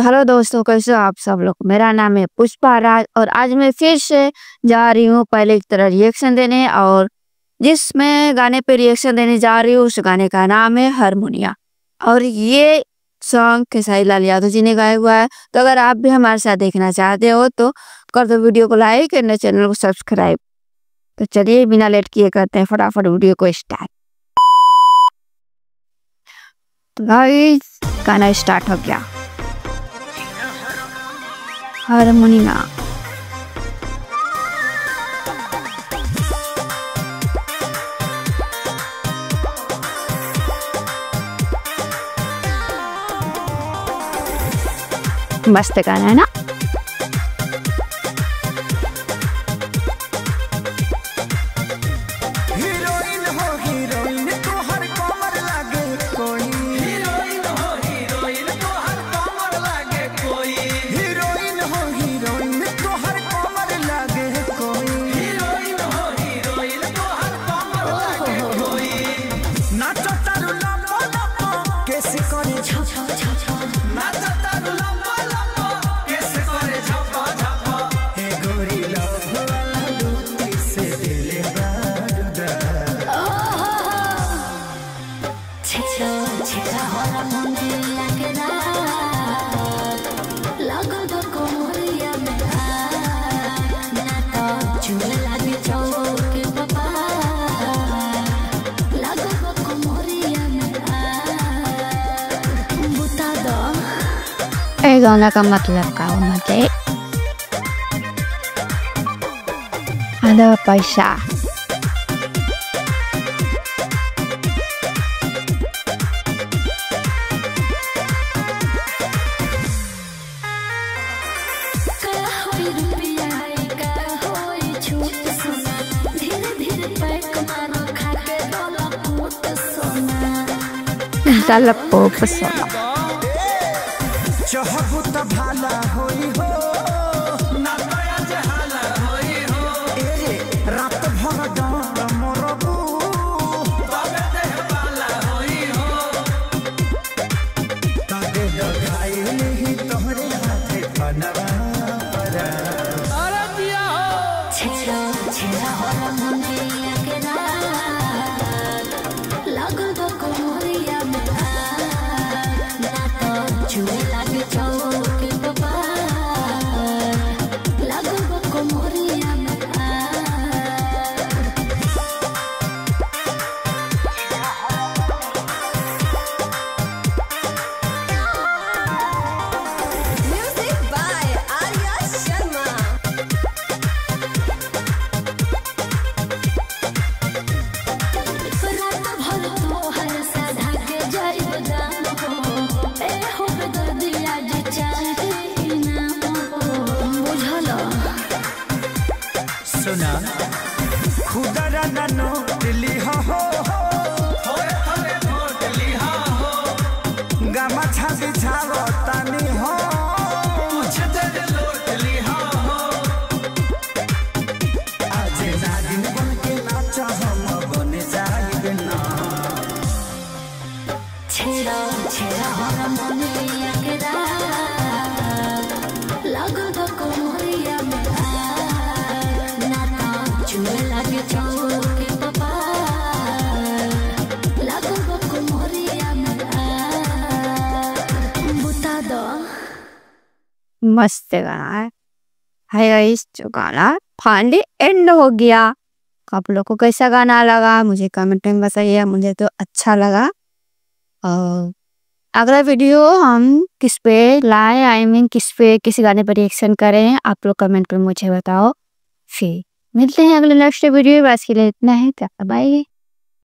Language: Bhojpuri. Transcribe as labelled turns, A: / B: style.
A: तो हेलो दोस्तों, कैसे हो आप सब लोग। मेरा नाम है पुष्पा राज और आज मैं फिर से जा रही हूँ पहले की तरह रिएक्शन देने। और जिसमें गाने पे रिएक्शन देने जा रही हूँ उस गाने का नाम है हारमोनिया। और ये सॉन्ग खेसारी लाल यादव जी ने गाया हुआ है। तो अगर आप भी हमारे साथ देखना चाहते हो तो कर दो वीडियो को लाइक और चैनल को सब्सक्राइब। तो चलिए बिना लेट किए करते हैं फटाफट वीडियो को स्टार्ट। तो गाइस गाना स्टार्ट हो गया। हारमोनिया मस्त गाना है ना।
B: हीरोइन हो हीरोइन तो हर कमर लागे कोई। हीरोइन हो हीरोइन तो हर कमर लागे कोई। हीरोइन हो हीरोइन तो हर कमर लागे कोई। हीरोइन हो हीरोइन तो हर कमर लागे कोई। नाचो तारू लंबा लंबा कैसे करे छप छप छप। नाचो तारू लंबा लंबा कैसे करे छप छप। हे गोरी लव वाला लूटी से दिले
A: गाना का मतलब का मतलब ada पैसा। Dalam pesona.
B: चाहबो त भाला होई हो ना दया जहाला होई हो। ए रात भर डांड मरबू तबे देह वाला होई हो। तबे लगाई नहीं तोहरे हाथे बनवा परा। अरे दिया हो छेड़ा छेड़ा हारमोनिया के रात लागल दो कोमरिया में ना तो चुए सुना खुदरा ननो दिल्ली हो थोड़े थोड़े वोट लिहा हो। गामा छाती छावो तानी हो कुछ देर लोट लिहा हो। आज नागिन बन के नाचा हम बन जाइबे ना। छेड़ा छेड़ा हारमोनिया के रात लागो दो कोमरिया में
A: मस्त गाना है गाइस। जो गाना फाइनली एंड हो गया। आप लोग को कैसा गाना लगा मुझे कमेंट में बताइए। मुझे तो अच्छा लगा। और अगला वीडियो हम किस पे लाए, आई मीन किस पे किस गाने पर रिएक्शन करें, आप लोग कमेंट में मुझे बताओ। फिर मिलते हैं अगले नेक्स्ट वीडियो। बस के लिए इतना है। बाय।